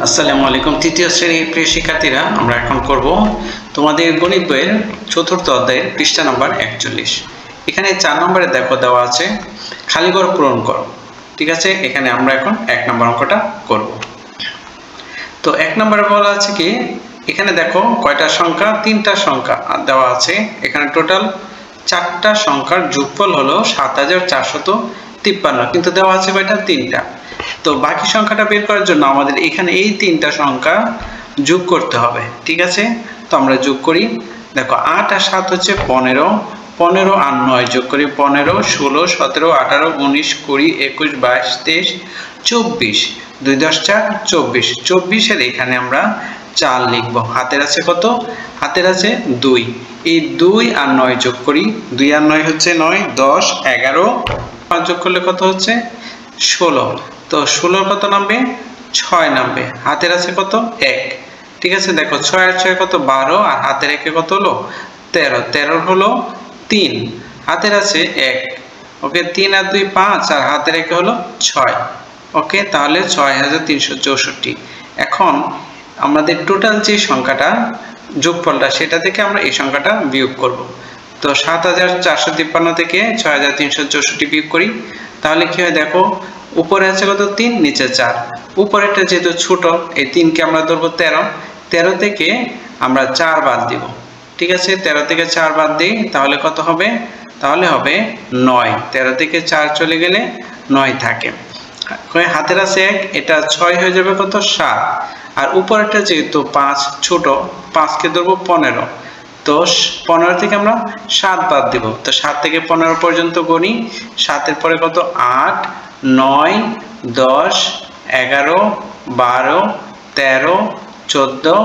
আসসালামু আলাইকুম। তৃতীয় শ্রেণীর প্রিয় শিক্ষার্থীরা, আমরা এখন করব তোমাদের গণিত বইয়ের চতুর্থ অধ্যায়ের পৃষ্ঠা নাম্বার 41। এখানে 4 নম্বরে দেখো দেওয়া আছে খালি ঘর পূরণ করো। ঠিক আছে, এখানে আমরা এখন 1 নম্বর অঙ্কটা করব। তো 1 নম্বরে বলা আছে কি, এখানে দেখো কয়টা সংখ্যা, 3টা সংখ্যা দেওয়া আছে। এখানে টোটাল 4টা সংখ্যার যোগফল হলো 7453, কিন্তু দেওয়া আছে কয়টা, 3টা। তো বাকি সংখ্যাটা বের করার জন্য আমাদের এখানে এই 3টা সংখ্যা যোগ করতে হবে। ঠিক আছে, তো আমরা যোগ করি। দেখো 8 আর 7 হচ্ছে 15, 15 আর 9 যোগ করি 15, 16, 17, 18, 19, 20, 21, 22, 23, 24, 2 10 4 24, 24 এর এখানে আমরা 4 লিখবো। হাতের আছে কত, হাতের আছে 2। এই 2 আর 9 যোগ করি, 2 আর 9 হচ্ছে 9, 10, 11, 5 যোগ করলে কত হচ্ছে 16। তো 16 কত নামবে, 6 নামবে। হাতের আছে কত, 1। ঠিক আছে, দেখো 6 আর 6 কত, 12, আর হাতের 1 কত হলো 13, 13 হলো 3, হাতের আছে 1। ওকে, 3 আর 2 5, আর হাতের 1 হলো 6। ওকে, তাহলে 6364। এখন আমাদের টোটাল যে সংখ্যাটা যোগফলটা, সেটা থেকে আমরা এই সংখ্যাটা বিয়োগ করব। তো 7453 থেকে 6364 বিয়োগ করি, তাহলে কি হয় দেখো, উপরে আছে কত 3, নিচে 4। উপরেরটা যেহেতু ছোট, এই 3 কে আমরা ধরবো 13, 13 থেকে আমরা 4 বাদ দিব। ঠিক আছে, 13 থেকে 4 বাদ দিই, তাহলে কত হবে, তাহলে হবে 9। 13 থেকে 4 চলে গেলে 9 থাকে। হাতের আছে 1, এটা 6 হয়ে যাবে কত, 7। আর উপরেরটা যেহেতু 5 ছোট, 5 কে ধরবো 15, তো 15 থেকে আমরা 7 বাদ দিব। তো 7 থেকে 15 পর্যন্ত গণি। 7 এর পরে কত, 8, 9, 10, 11, 12, 13, 14,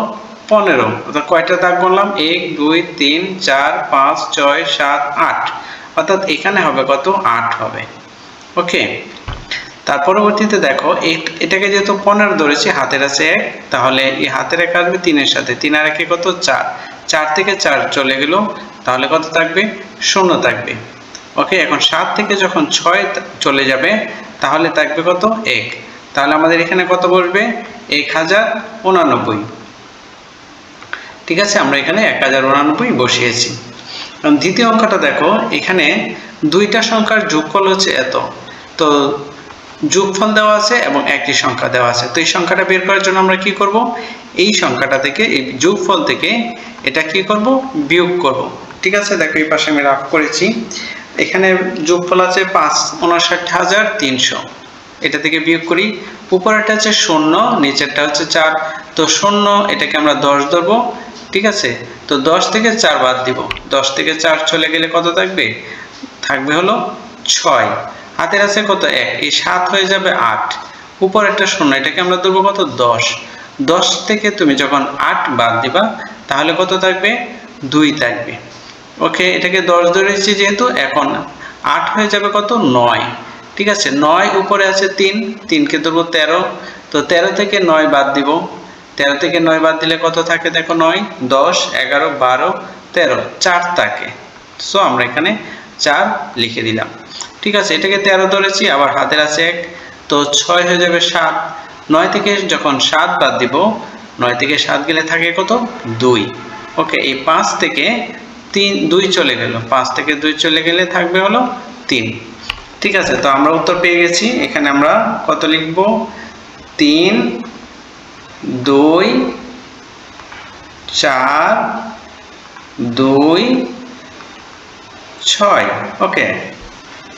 15। অর্থাৎ কয়টা দাগ বললাম, 1 2 3 4 5 6 7 8, অর্থাৎ এখানে হবে কত, 8 হবে। ওকে, তার পরবর্তীতে দেখো এটাকে যেহেতু 15 ধরেছি, হাতের আছে 1, তাহলে এই হাতের 1 আসবে 3 এর সাথে, 3 আর 1 কত, 4, 4 থেকে 4 চলে গেল, তাহলে কত থাকবে, 0 থাকবে। ওকে, এখন 7 থেকে যখন 6 চলে যাবে, তাহলে থাকবে কত, 1। তাহলে আমাদের এখানে কত বসবে, 1089। ঠিক আছে, আমরা এখানে 1089 বসিয়েছি। দ্বিতীয় অঙ্কটা দেখো, এখানে 2টা সংখ্যার যোগফল হচ্ছে এত। তো যোগফল দেওয়া আছে এবং একটি সংখ্যা দেওয়া আছে। তো এই সংখ্যাটা বের করার জন্য আমরা কি করব, এই সংখ্যাটা থেকে, এই যোগফল থেকে এটা কি করব, বিয়োগ করব। ঠিক আছে, দেখো এই পাশে আমি রাফ করেছি। এখানে যোগফল আছে 5,59,300, এটা থেকে বিয়োগ করি। উপরেরটা হচ্ছে 0, নিচেরটা হচ্ছে 4, তো 0 এটাকে আমরা 10 ধরবো। ঠিক আছে, তো 10 থেকে 4 বাদ দিব, 10 থেকে 4 চলে গেলে কত থাকবে, থাকবে হলো 6। হাতের আছে কত, 1, এই 7 হয়ে যাবে 8। উপরেরটা 0, এটাকে আমরা ধরবো কত, 10। 10 থেকে তুমি যখন 8 বাদ দিবা, তাহলে কত থাকবে, 2 থাকবে। ওকে, এটাকে 10 ধরেছি যেহেতু, এখন 8 হয়ে যাবে কত, 9। ঠিক আছে, 9 উপরে আছে 3, 3 কে ধরবো 13, তো 13 থেকে 9 বাদ দিব। 13 থেকে 9 বাদ দিলে কত থাকে দেখো, 9, 10, 11, 12, 13, 4 থাকে। সো আমরা এখানে 4 লিখে দিলাম। ঠিক আছে, এটাকে 13 ধরেছি, আবার হাতের আছে 1, তো 6 হয়ে যাবে 7। 9 থেকে যখন 7 বাদ দিব, 9 থেকে 7 গেলে থাকে কত, 2। ওকে, এই 5 থেকে 2 চলে গেল, 5 থেকে 2 চলে গেলে থাকবে হলো 3। ঠিক আছে, তো আমরা উত্তর পেয়ে গেছি। এখানে আমরা কত লিখব, 3 2 4 2 6। ওকে,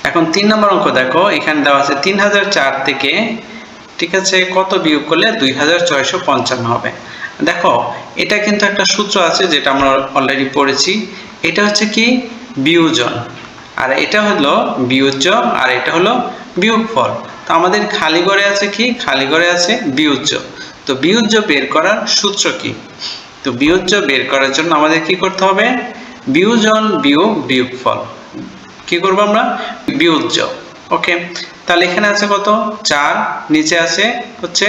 এখন 3 নম্বর অঙ্ক দেখো, এখানে দেওয়া আছে 3004 থেকে, ঠিক আছে, কত বিয়োগ করলে 2655 হবে। দেখো এটা কিন্তু একটা সূত্র আছে, যেটা আমরা অলরেডি পড়েছি। এটা হচ্ছে কি, বিয়োজন, আর এটা হলো বিয়োজ্য, আর এটা হলো বিয়োগফল। তো আমাদের খালি ঘরে আছে কি, খালি ঘরে আছে বিয়োজ্য। তো বিয়োজ্য বের করার সূত্র কি, তো বিয়োজ্য বের করার জন্য আমাদের কি করতে হবে, বিয়োজন বিয়োগ বিয়োগফল কি করব আমরা, বিয়োজ্য। ওকে, তাহলে এখানে আছে কত, 4, নিচে আছে হচ্ছে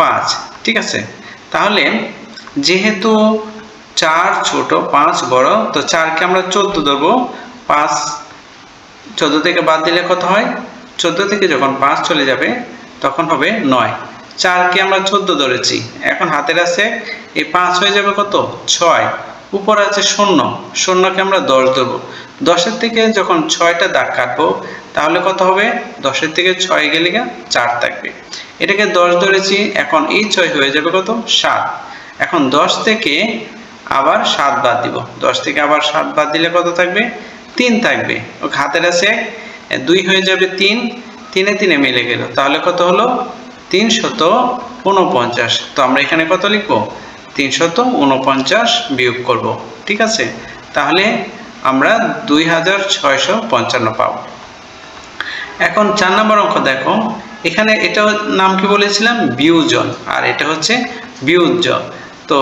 5। ঠিক আছে, তাহলে যেহেতু 4 ছোট 5 বড়, তো 4 কে আমরা 14 ধরবো। 5 14 থেকে বাদ দিলে কত হয়, 14 থেকে যখন 5 চলে যাবে, তখন হবে 9। 4 কে আমরা 14 ধরেছি, এখন হাতের আছে এই 5 হয়ে যাবে কত 6, উপর আছে 0, 0 কে আমরা 10 ধরবো, 10 এর থেকে যখন 6টা দাগ কাটবো তাহলে কত হবে, 10 এর থেকে 6 গেলে 4 থাকবে, এটাকে 10 ধরেছি, এখন এই 6 হয়ে যাবে কত 7, এখন 10 থেকে আবার 7 বাদ দিব, 10 থেকে আবার 7 বাদ দিলে কত থাকবে 3 থাকবে, ওকে হাতের আছে 2 হয়ে যাবে 3, 3 এ 3 মিলে গেল, তাহলে কত হলো 349। তো আমরা এখানে কত লিখবো 349 বিয়োগ করব, ঠিক আছে, তাহলে আমরা 2655 পাবো। এখন 4 নম্বর অঙ্ক দেখো, এখানে এটা নাম কি বলেছিলাম বিয়োজন, আর এটা হচ্ছে বিয়োজ্য। তো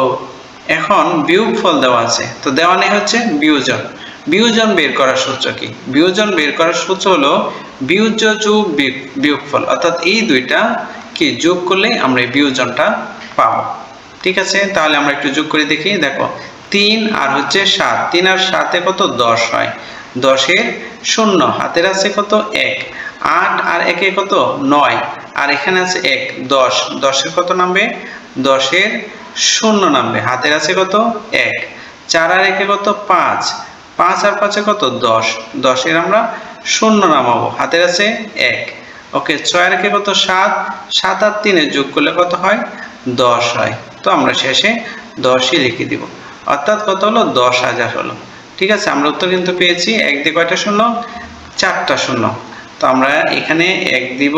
এখন বিয়োগফল দেওয়া আছে, তো দেওয়া নেই হচ্ছে বিয়োজন। বিয়োজন বের করার সূত্র কি, বিয়োজন বের করার সূত্র হলো বিয়োজ্য যোগ বিয়োগফল, অর্থাৎ এই দুইটা কি যোগ করলে আমরা এই বিয়োজনটা পাবো, ঠিক আছে। তাহলে আমরা একটু যোগ করে দেখি, দেখো 3 আর হচ্ছে 7, 3 আর 7 এ কত 10 হয়, 10 এর 0, হাতের আছে কত 1, 8 আর 1 এ কত 9, আর এখানে আছে 1, 10, 10 এর কত নামবে 10 এর 0 নামবে, হাতের আছে কত 1, 4 আর 1 এ কত 5, 5 আর 5 এ কত 10, 10 এর আমরা 0 নামাবো, হাতের আছে 1, ওকে 6 আর 1 এ কত 7, 7 আর 3 এ যোগ করলে কত হয় 10 হয়, তো আমরা শেষে 10ই লিখে দিব, অর্থাৎ কত হলো 10,000 হলো, ঠিক আছে। আমরা উত্তর কিন্তু পেয়েছি, 1 দিয়ে কয়টা শূন্য 4টা শূন্য, তো আমরা এখানে 1 দিব,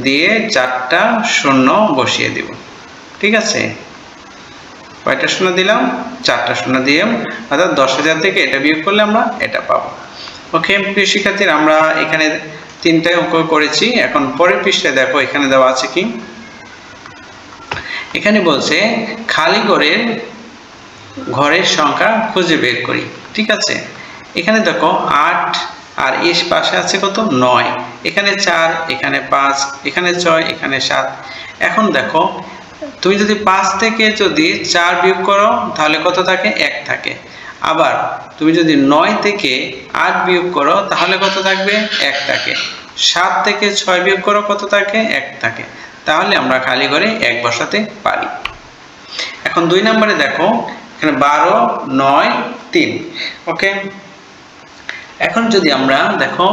দিয়ে 4টা শূন্য বসিয়ে দিব, ঠিক আছে, কয়টা শূন্য দিলাম 4টা শূন্য দিয়ে, অর্থাৎ 10,000 থেকে এটা বিয়োগ করলে আমরা এটা পাবো। ওকে প্রিয় শিক্ষার্থীরা, আমরা এখানে 3টা অঙ্ক করেছি, এখন পরের পৃষ্ঠায় দেখো এখানে দেওয়া আছে কি, এখানে বলছে খালি ঘরের সংখ্যা খুঁজে বের করি, ঠিক আছে। এখানে দেখো 8 আর এর পাশে আছে কত 9, এখানে 4, এখানে 5, এখানে 6, এখানে 7। এখন দেখো তুমি যদি 5 থেকে যদি 4 বিয়োগ করো তাহলে কত থাকে 1 থাকে, আবার তুমি যদি 9 থেকে 8 বিয়োগ করো তাহলে কত থাকবে 1 থাকে, 7 থেকে 6 বিয়োগ করো কত থাকে 1 থাকে, তাহলে আমরা খালি ঘরে 1 বসাতে পারি। এখন 2 নম্বরে দেখো এখানে 12, 9, 3, ওকে। এখন যদি আমরা দেখো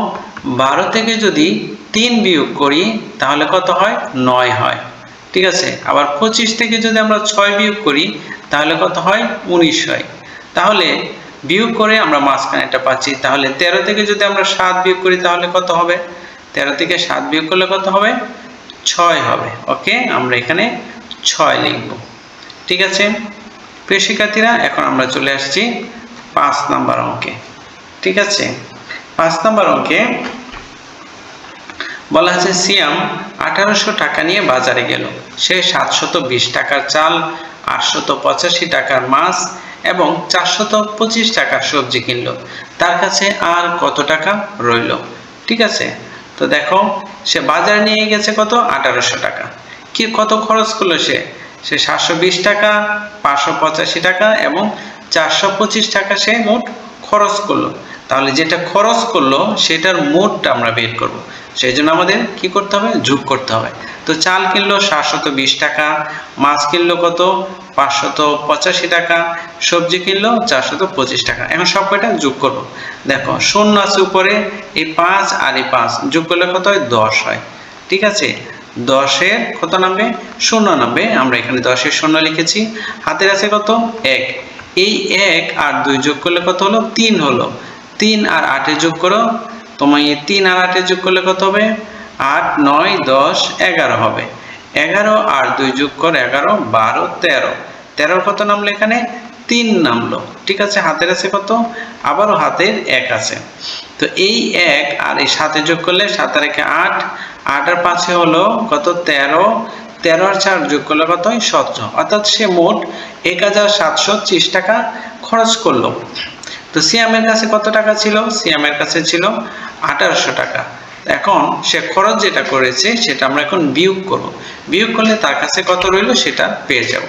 12 থেকে যদি 3 বিয়োগ করি তাহলে কত হয় 9 হয়, ঠিক আছে। আবার 25 থেকে যদি আমরা 6 বিয়োগ করি তাহলে কত হয় 19 হয়, তাহলে বিয়োগ করে আমরা মাঝখানেটা পাচ্ছি, তাহলে 13 থেকে যদি আমরা 7 বিয়োগ করি তাহলে কত হবে, 13 থেকে 7 বিয়োগ করলে কত হবে 6 হবে, ওকে আমরা এখানে 6 লিখব, ঠিক আছে। প্রিয় শিক্ষার্থীরা, এখন আমরা চলে আসছি 5 নম্বর অঙ্কে, ঠিক আছে। 5 নম্বর অঙ্কে বলা আছে সিয়াম 1800 টাকা নিয়ে বাজারে গেল, সে 720 টাকার চাল, 885 টাকার মাছ এবং 425 টাকার সবজি কিনলো, তার কাছে আর কত টাকা রইল, ঠিক আছে। তো দেখো সে বাজার নিয়ে গেছে কত 1800 টাকা, কি কত খরচ করলো সে 720 টাকা, 585 টাকা এবং 425 টাকা সে মোট খরচ করলো, তাহলে যেটা খরচ করলো সেটার মোটটা আমরা বের করব, সেই জন্য আমাদের কি করতে হবে যোগ করতে হবে। তো চাল কিনলো 720 টাকা, মাছ কিনলো কত 585 টাকা, সবজি কিনলো 425 টাকা, এখন সব কয়টা যোগ করব। দেখো শূন্য আছে উপরে, এই 5 আর এই 5 যোগ করলে কত হয় 10 হয়, ঠিক আছে। 10 এর কত নামবে 0 নামবে, আমরা এখানে 10 এর 0 লিখেছি, হাতের আছে কত 1, এই 1 আর 2 যোগ করলে কত হলো 3 হলো, 3 আর 8 এ যোগ করো, তোমার এই 3 আর 8 এ যোগ করলে কত হবে 8, 9, 10, 11 হবে, 11 আর 2 যোগ কর 11, 12, 13, 13 কত নামলো এখানে 3 নামলো, ঠিক আছে। হাতের আছে কত, আবারও হাতের 1 আছে, তো এই 1 আর এই 7 এ যোগ করলে 7 আর 1 8, 8 আর 5 হলো কত 13, 13 আর 4 যোগ করলে কত হয় 17, অর্থাৎ সে মোট 1730 টাকা খরচ করলো। তো সিয়ামের কাছে কত টাকা ছিল, সিয়ামের কাছে ছিল 1800 টাকা, এখন সে খরচ যেটা করেছে সেটা আমরা এখন বিয়োগ করব, বিয়োগ করলে তার কাছে কত রইল সেটা পেয়ে যাব।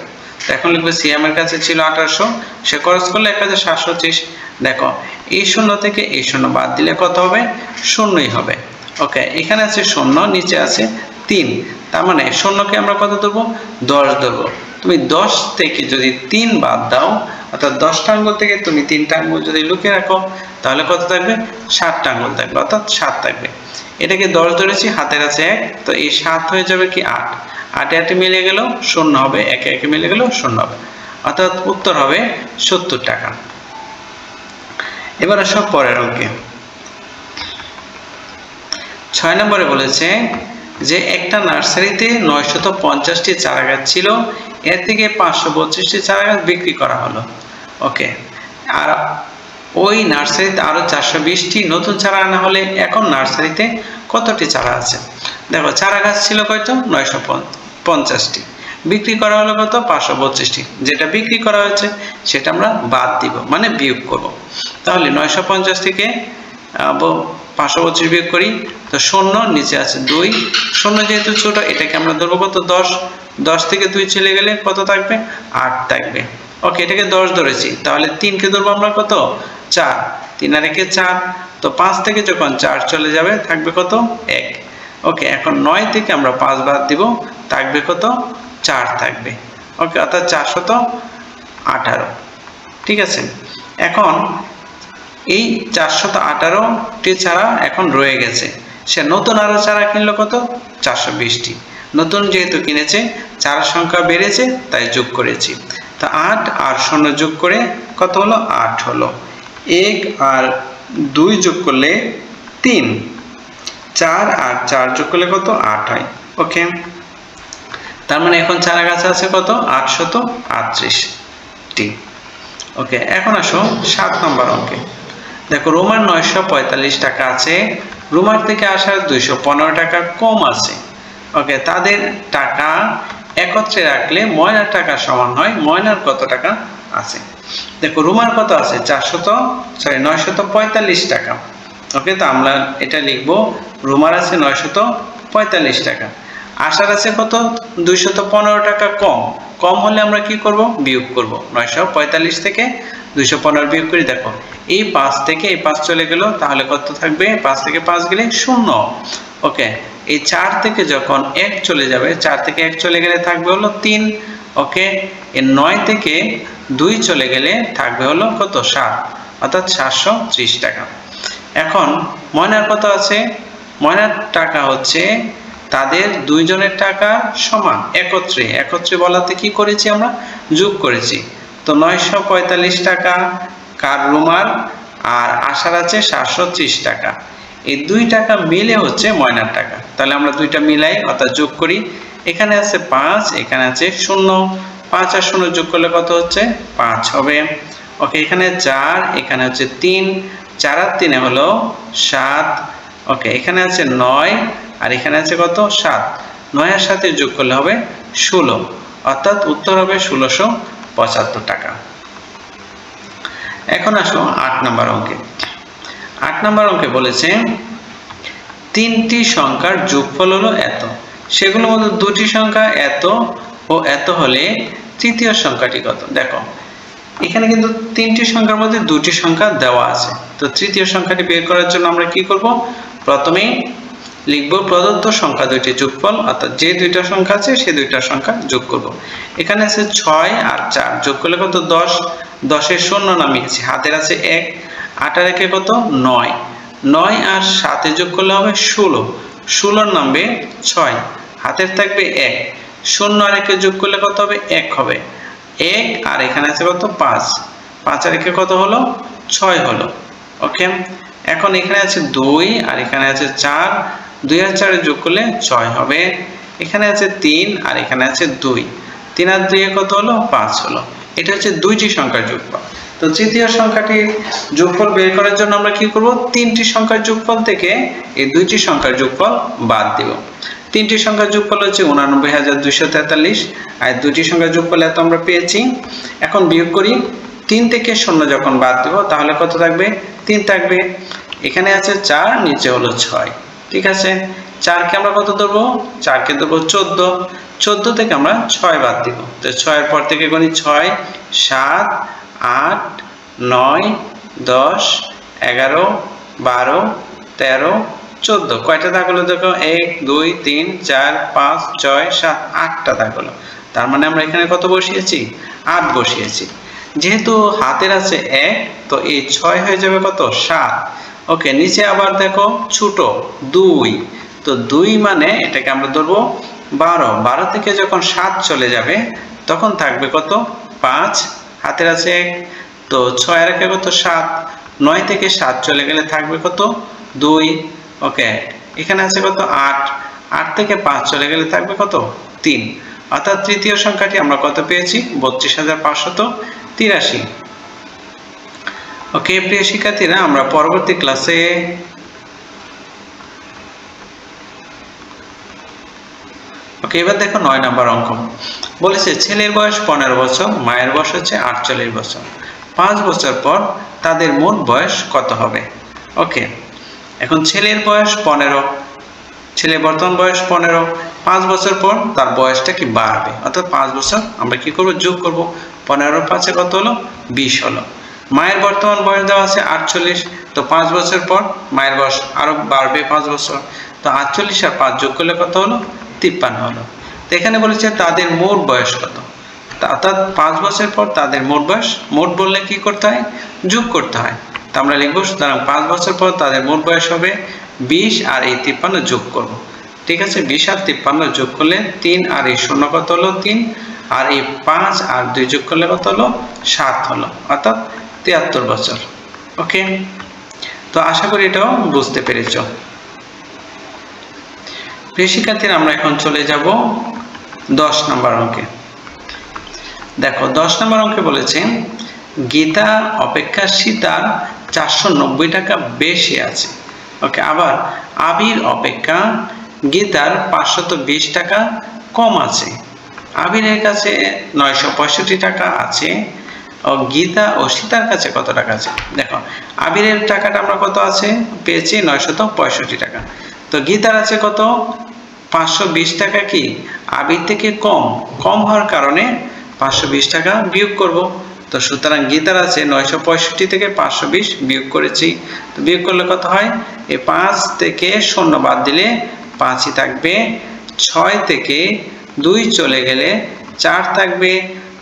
তো এখন লিখবো সিয়ামের কাছে ছিল 1800, সে খরচ করলে 1730, দেখো এই 0 থেকে এই 0 বাদ দিলে কত হবে 0ই হবে, ওকে। এখানে আছে 0, নিচে আছে 3, তার মানে শূন্যকে আমরা কত ধরবো 10 ধরবো। তুমি 10 থেকে যদি 3 বাদ দাও, অর্থাৎ 10টা আঙ্গুল থেকে তুমি 3টা আঙ্গুল যদি লুকিয়ে রাখো, তাহলে কত থাকবে 7টা আঙ্গুল থাকবে, অর্থাৎ 7 থাকবে। এটাকে 10 ধরেছি, হাতের আছে 1, তো এই 7 হয়ে যাবে কি 8, 8 8 মিলে গেল 0 হবে, 1 1 মিলে গেল 0 হবে, অর্থাৎ উত্তর হবে 70 টাকা। এবার আসো পরের অঙ্কে। 6 নম্বরে বলেছে যে একটা নার্সারিতে 950টি চারা গাছ ছিল, এর থেকে 532টি চারা গাছ বিক্রি করা হলো। ওকে, আর ওই নার্সারিতে আরো 420টি নতুন চারা আনা হলে এখন নার্সারিতে কতটি চারা আছে? দেখো চারা গাছ ছিল কত 950টি, বিক্রি করা হলো কত 532টি। যেটা বিক্রি করা হয়েছে সেটা আমরা বাদ দিব, মানে বিয়োগ করব। তাহলে 950 থেকে 532 বিয়োগ করি, তো 0 নিচে আছে 2, 0 যেহেতু ছোট এটাকে আমরা ধরবো কত 10, 10 থেকে 2 চলে গেলে কত থাকবে 8 থাকবে। ওকে, এটাকে 10 ধরেছি, তাহলে 3 কে ধরবো আমরা কত 4, 3 আর 1 4, তো 5 থেকে যখন 4 চলে যাবে থাকবে কত 1। ওকে, এখন 9 থেকে আমরা 5 বাদ দিব, থাকবে কত 4 থাকবে। ওকে, অর্থাৎ 418। ঠিক আছে, এখন এই 418টি চারা এখন রয়ে গেছে, সে নতুন আরো চারা কিনলো কত 420টি। নতুন যেহেতু কিনেছে, চারার সংখ্যা বেড়েছে তাই যোগ করেছি। তা 8 আর 0 যোগ করে কত হলো 8 হলো। 1 আর 2 যোগ করলে 3, 4 আর 4 যোগ করলে কত 8 হয়। ওকে, তার মানে এখন চারা গাছ আছে কত 838টি। ওকে, এখন আসো 7 নম্বর অঙ্কে। দেখো রুমার 945 টাকা আছে, রুমার থেকে আসার 215 টাকা কম আছে। ওকে, তাদের টাকা একত্রে রাখলে ময়নার টাকা সমান হয়, ময়নার কত টাকা আছে? দেখো রুমার কত আছে 945 টাকা। ওকে, তো আমরা এটা লিখবো রুমার আছে 945 টাকা, আসার আছে কত 215 টাকা কম। কম হলে আমরা কি করব বিয়োগ করব, 945 থেকে 215 বিয়োগ করি। দেখো এই 5 থেকে এই 5 চলে গেল, তাহলে কত থাকবে 5 থেকে 5 গেলে 0। ওকে, এই 4 থেকে যখন 1 চলে যাবে, 4 থেকে 1 চলে গেলে থাকবে হলো 3। ওকে, এই 9 থেকে 2 চলে গেলে থাকবে হলো কত 7, অর্থাৎ 730 টাকা। এখন ময়নার কত আছে? ময়নার টাকা হচ্ছে তাদের দুইজনের টাকা সমান, একত্রে। একত্রে বলাতে কি করেছি আমরা যোগ করেছি। তো 945 টাকা কার রুমার, আর আসার আছে 730 টাকা। এই 2 টাকা মিলে হচ্ছে ময়নার টাকা। তাহলে আমরা 2টা মিলাই অর্থাৎ যোগ করি। এখানে আছে 5, এখানে আছে 0, 5 আর 0 যোগ করলে কত হচ্ছে 5 হবে। ওকে, এখানে 4, এখানে হচ্ছে 3, 4 আর 3 হলো 7। ওকে, এখানে আছে 9 আর এখানে আছে কত 7, 9 এর সাথে যোগ করলে হবে 16, অর্থাৎ উত্তর হবে 1675 টাকা। এখন আসো 8 নম্বর অঙ্কে। 8 নম্বর অঙ্কে বলেছে 3টি সংখ্যার যোগফল হলো এত, সেগুলোর মধ্যে 2টি সংখ্যা এত ও এত হলে তৃতীয় সংখ্যাটি কত? দেখো এখানে কিন্তু 3টি সংখ্যার মধ্যে 2টি সংখ্যা দেওয়া আছে। তো তৃতীয় সংখ্যাটি বের করার জন্য আমরা কি করব, প্রথমেই লিখব প্রদত্ত সংখ্যা দুইটি যোগফল, অর্থাৎ যে দুইটা সংখ্যা আছে সেই দুইটা সংখ্যা যোগ করব। এখানে আছে 6 আর 4, যোগ করলে কত 10, 10 এর 0 নামিয়েছি, হাতের আছে 1, 8 আর 1 কত 9, 9 আর 7 যোগ করলে হবে 16, 16 নামবে 6, হাতের থাকবে 1, 0 আর 1 যোগ করলে কত হবে 1 হবে, 1 আর এখানে আছে কত 5, 5 আর 1 কত হলো 6 হলো। ওকে, এখন এখানে আছে 2 আর এখানে আছে 4, 2 আর 4 যোগ করলে 6 হবে। এখানে আছে 3 আর এখানে আছে 2, 3 আর 2 কত হলো 5 হলো। এটা হচ্ছে 2টি সংখ্যার যোগফল। তো তৃতীয় সংখ্যাটির যোগফল বের করার জন্য আমরা কি করব, 3টি সংখ্যার যোগফল থেকে এই 2টি সংখ্যার যোগফল বাদ দেব। 3টি সংখ্যার যোগফল হচ্ছে 89243, আর 2টি সংখ্যার যোগফল এত আমরা পেয়েছি। এখন বিয়োগ করি, 3 থেকে 0 যখন বাদ দেব তাহলে কত থাকবে 3 থাকবে। এখানে আছে 4, নিচে হলো 6। ঠিক আছে, 4 কে আমরা কত ধরবো, 4 কে ধরবো 14, 14 থেকে আমরা 6 বাদ দিব। তো 6 এর পর থেকে গণি 6, 7, 8, 9, 10, 11, 12, 13, 14 কয়টা দাগ হলো দেখো 1 2 3 4 5 6 7 8টা দাগ হলো তার মানে আমরা এখানে কত বসিয়েছি 8 বসিয়েছি যেহেতু হাতের আছে 1 তো এই 6 হয়ে যাবে কত 7 ওকে নিচে আবার দেখো ছোট 2 তো 2 মানে এটাকে আমরা ধরবো 12 12 থেকে যখন 7 চলে যাবে তখন থাকবে কত 5 হাতের আছে 1 তো 6 এর একে কত 7 9 থেকে 7 চলে গেলে থাকবে কত 2 ওকে এখানে আছে কত 8 8 থেকে 5 চলে গেলে থাকবে কত 3 অর্থাৎ তৃতীয় সংখ্যাটি আমরা কত পেয়েছি 32583 ওকে প্রিয় শিক্ষার্থীরা আমরা পরবর্তী ক্লাসে ওকে এবার দেখো 9 নম্বর অঙ্ক বলেছে ছেলের বয়স 15 বছর মায়ের বয়স হচ্ছে 48 বছর 5 বছর পর তাদের মোট বয়স কত হবে ওকে এখন ছেলের বয়স 15 ছেলে বর্তমান বয়স 15 5 বছর পর তার বয়সটা কি বাড়বে অর্থাৎ 5 বছর আমরা কি করব যোগ করব 15 5 কত হলো 20 হলো মায়ের বর্তমান বয়স দেওয়া আছে 48 তো 5 বছর পর মায়ের বয়স আরো বাড়বে 5 বছর তো 48 আর 5 যোগ করলে কত হলো 53 হলো তো এখানে বলেছে তাদের মোট বয়স কত অর্থাৎ 5 বছর পর তাদের মোট বয়স মোট বললে কি করতে হয় যোগ করতে হয় তো আমরা লিখব সুতরাং 5 বছর পর তাদের মোট বয়স হবে 20 আর এই 53 যোগ করব ঠিক আছে 20 আর 53 যোগ করলে 3 আর এই 0 কত হলো 3 আর এই 5 আর 2 যোগ করলে কত হলো 7 হলো অর্থাৎ 73 বছর ওকে তো আশা করি এটাও বুঝতে পেরেছো প্রিয় শিক্ষার্থীরা আমরা এখন চলে যাব 10 নম্বর অঙ্কে দেখো 10 নম্বর অঙ্কে বলেছে গীতা অপেক্ষা সীতার 490 টাকা বেশি আছে ওকে আবার আবির অপেক্ষা গীতার 520 টাকা কম আছে আবিরের কাছে 965 টাকা আছে ও গীতা ও সীতার কাছে কত টাকা আছে দেখো আবিরের টাকাটা আমরা কত আছে পেয়েছি 965 টাকা তো গীতার আছে কত 520 টাকা কি আবির থেকে কম হওয়ার কারণে 520 টাকা বিয়োগ করব তো সুতরাং গীতার আছে 965 থেকে 520 বিয়োগ করেছি তো বিয়োগ করলে কত হয় এই 5 থেকে 0 বাদ দিলে 5ই থাকবে 6 থেকে 2 চলে গেলে 4 থাকবে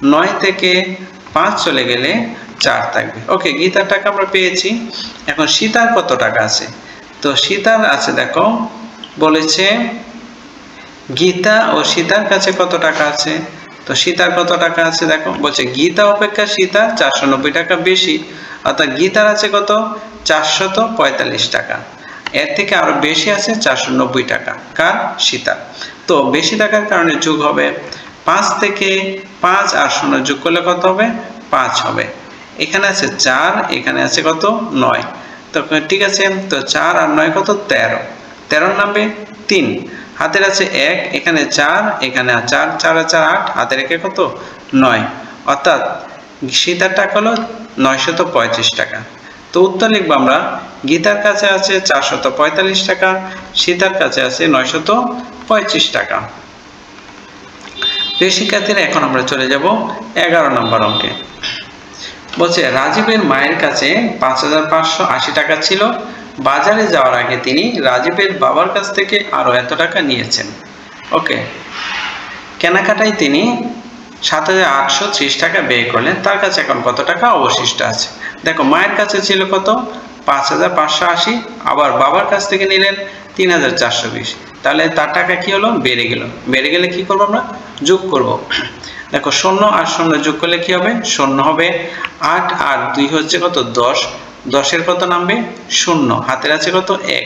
9 থেকে 5 চলে গেলে 4 থাকবে ওকে গীতার টাকা আমরা পেয়েছি এখন সীতার কত টাকা আছে তো সীতার আছে দেখো বলেছে গীতা ও সীতার কাছে কত টাকা আছে তো সীতার কত টাকা আছে দেখো বলছে গীতা অপেক্ষা সীতার 490 টাকা বেশি অর্থাৎ গীতার আছে কত 445 টাকা এর থেকে আরো বেশি আছে 490 টাকা কার সীতার তো বেশি টাকার কারণে যোগ হবে 5 থেকে 5 আর 0 যোগ করলে কত হবে 5 হবে এখানে আছে 4 এখানে আছে কত 9 তো ঠিক আছে তো 4 আর 9 কত 13 13 নামবে 3 হাতের আছে 1 এখানে 4 এখানে 4 4 আর 4 8 হাতের একে কত 9 অর্থাৎ সীতার টাকা হলো 935 টাকা তো উত্তর লিখব আমরা গীতার কাছে আছে 445 টাকা সীতার কাছে আছে 925 টাকা প্রিয় শিক্ষার্থীরা এখন আমরা চলে যাব 11 নম্বর অঙ্কে বলছে রাজীবের মায়ের কাছে 5580 টাকা ছিল বাজারে যাওয়ার আগে তিনি রাজীবের বাবার কাছ থেকে আরো এত টাকা নিয়েছেন ওকে কেনাকাটায় তিনি 7830 টাকা ব্যয় করলেন তার কাছে এখন কত টাকা অবশিষ্ট আছে দেখো মায়ের কাছে ছিল কত 5580 আবার বাবার কাছ থেকে নিলেন 3420 তাহলে তার টাকা কি হলো বেড়ে গেলে কি করব আমরা যোগ করব দেখো 0 আর 0 যোগ করলে কি হবে 0 হবে 8 আর 2 হচ্ছে কত 10 এর কত নামবে 0 হাতের আছে কত 1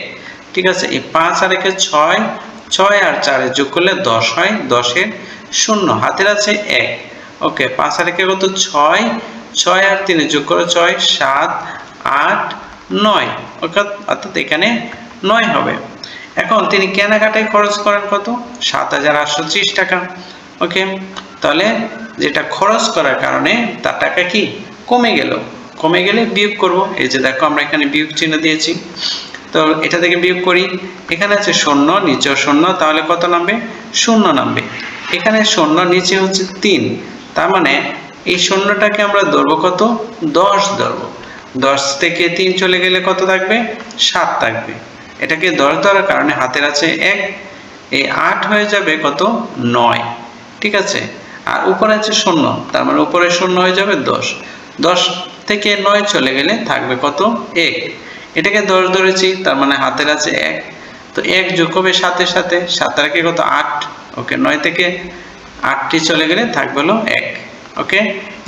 ঠিক আছে এই 5 আর 1 এর 6 6 আর 4 এর যোগ করলে 10 হয় 10 এর 0 হাতের আছে 1 ওকে 5 আর 1 এর কত 6 6 আর 3 এর যোগ করে 6 7 8 9 অর্থাৎ এখানে 9 হবে এখন তিনি কেনাকাটায় খরচ করেন কত 7830 টাকা ওকে তাহলে যেটা খরচ করার কারণে তার টাকা কি কমে গেলে বিয়োগ করব এই যে দেখো আমরা এখানে বিয়োগ চিহ্ন দিয়েছি তো এটা থেকে বিয়োগ করি এখানে আছে 0 নিচেও 0 তাহলে কত নামবে 0 নামবে এখানে 0 নিচে হচ্ছে 3 তার মানে এই 0টাকে আমরা ধরব কত 10 ধরব 10 থেকে 3 চলে গেলে কত থাকবে 7 থাকবে এটাকে 10 ধরার কারণে হাতের আছে 1, এই 8 হয়ে যাবে কত 9, ঠিক আছে। আর উপরে আছে 0, তার মানে উপরে 0 হয়ে যাবে 10, 10 থেকে 9 চলে গেলে থাকবে কত 1, এটাকে 10 ধরেছি, তার মানে হাতের আছে 1, তো 1 যোগ হবে 7 এর সাথে, 7 আর 1 কত 8, ওকে। 9 থেকে 8টি চলে গেলে থাকবে হলো 1, ওকে।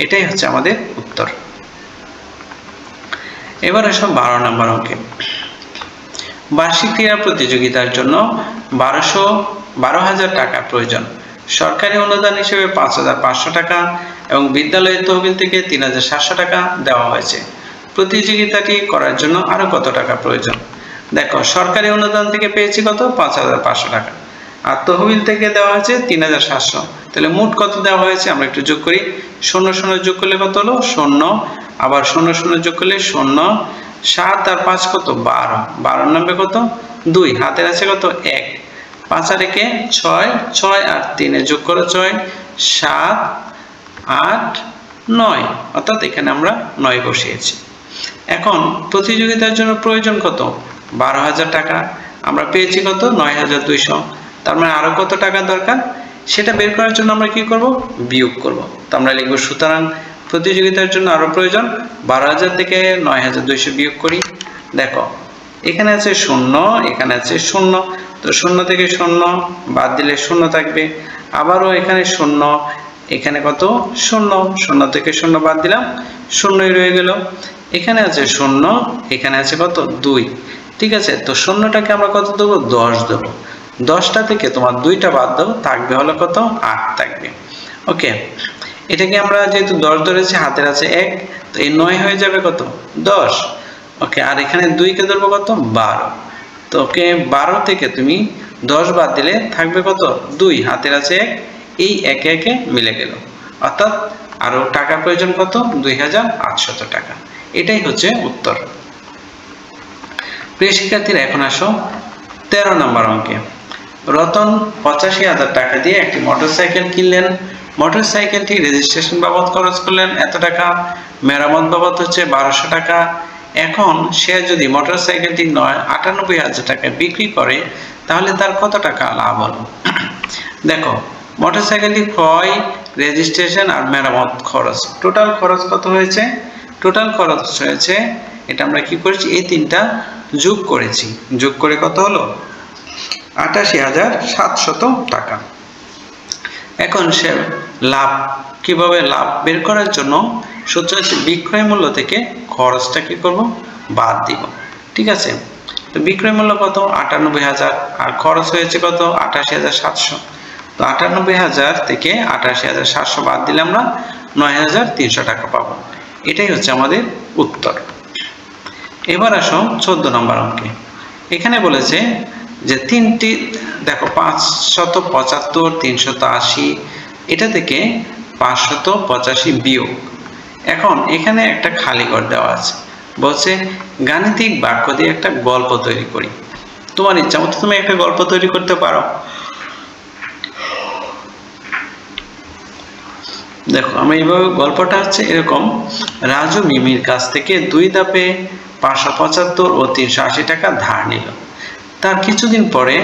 এটাই হচ্ছে আমাদের উত্তর। এবার আসো 12 নম্বর অঙ্কে। বার্ষিক ক্রীড়া প্রতিযোগিতার জন্য 12,000 টাকা প্রয়োজন। সরকারি অনুদান হিসেবে 5,500 টাকা এবং বিদ্যালয়ের তহবিল থেকে 3,700 টাকা দেওয়া হয়েছে। প্রতিযোগিতাটি করার জন্য আরো কত টাকা প্রয়োজন? দেখো, সরকারি অনুদান থেকে পেয়েছি কত 5,500 টাকা, আর তহবিল থেকে দেওয়া হয়েছে 3,700, তাহলে মোট কত দেওয়া হয়েছে আমরা একটু যোগ করি। 0 0 যোগ করলে কত হলো 0, আবার 0 0 যোগ করলে 0, 7 আর 5 কত 12, 12 নামবে কত 2, হাতের আছে কত 1, 5 আর 1 6, 6 আর 3 যোগ করো 6, 7 8 9, অর্থাৎ এখানে আমরা 9 বসিয়েছি। এখন প্রতিযোগিতার জন্য প্রয়োজন কত 12,000 টাকা, আমরা পেয়েছি কত 9,200, তার মানে আরো কত টাকা দরকার সেটা বের করার জন্য আমরা কি করব বিয়োগ করব। তো আমরা লিখব সুতরাং প্রতিযোগিতার জন্য আরো প্রয়োজন 12,000 থেকে 9,200 বিয়োগ করি। দেখো, এখানে আছে 0, এখানে আছে 0, তো 0 থেকে 0 বাদ দিলে 0 থাকবে, আবারও এখানে 0, এখানে কত 0, 0 থেকে 0 বাদ দিলাম 0ই রয়ে গেল, এখানে আছে 0, এখানে আছে কত 2, ঠিক আছে। তো 0টাকে আমরা কত দেবো 10 দেবো, 10টা থেকে তোমার 2টা বাদ দাও, থাকবে হলো কত 8 থাকবে, ওকে। এটাকে আমরা যেহেতু 10 ধরেছি, হাতের আছে 1, তো এই 9 হয়ে যাবে কত 10, ওকে। আর এখানে 2 কে ধরবো কত 12, তো ওকে 12 থেকে তুমি 10 বাদ দিলে থাকবে কত 2, হাতের আছে 1, এই একে একে মিলে গেল, অর্থাৎ আরো টাকা প্রয়োজন কত 2,800 টাকা। এটাই হচ্ছে উত্তর। প্রিয় শিক্ষার্থীরা, এখন আসো 13 নম্বর অঙ্কে। রতন 85,000 টাকা দিয়ে একটি মোটরসাইকেল কিনলেন। মোটরসাইকেলটি রেজিস্ট্রেশন বাবদ খরচ করলেন এত টাকা, মেরামত বাবদ হচ্ছে 1200 টাকা। এখন সে যদি মোটরসাইকেলটি 98,000 টাকায় বিক্রি করে তাহলে তার কত টাকা লাভ হলো? দেখো, মোটরসাইকেলটি ক্রয়, রেজিস্ট্রেশন আর মেরামত খরচ, টোটাল খরচ কত হয়েছে? টোটাল খরচ হয়েছে, এটা আমরা কি করেছি এই তিনটা যোগ করেছি, যোগ করে কত হলো 88,700 টাকা। এখন সে লাভ, কিভাবে লাভ বের করার জন্য সূত্র হচ্ছে বিক্রয় মূল্য থেকে খরচটা কি করব বাদ দিব, ঠিক আছে। তো বিক্রয় মূল্য কত 98,000 আর খরচ হয়েছে কত 88,700, তো 98,000 থেকে 88,700 বাদ দিলে আমরা 9,300 টাকা পাবো। এটাই হচ্ছে আমাদের উত্তর। এবার আসো 14 নম্বর অঙ্কে। এখানে বলেছে যে তিনটি, দেখো 575, 380, এটা থেকে 585 বিয়োগ। এখন এখানে একটা খালি ঘর দেওয়া আছে, বলছে গাণিতিক বাক্য দিয়ে একটা গল্প তৈরি করি। তোমার ইচ্ছা মতো তুমি একটা গল্প তৈরি করতে পারো। দেখো, আমি এইভাবে গল্পটা হচ্ছে এরকম, রাজু মিমির কাছ থেকে 2 ধাপে 575 ও 380 টাকা ধার নিল। তার কিছুদিন পরে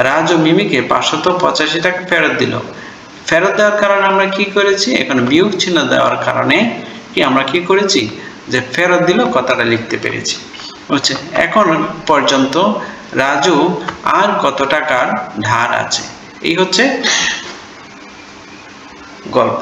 রাজু মিমিকে 585 টাকা ফেরত দিল। ফেরত দেওয়ার কারণে আমরা কি করেছি, এখন বিয়োগ চিহ্ন দেওয়ার কারণে কি আমরা কি করেছি যে ফেরত দিল কথাটা লিখতে পেরেছি, বুঝছে। এখন পর্যন্ত রাজু আর কত টাকার ধার আছে, এই হচ্ছে গল্প।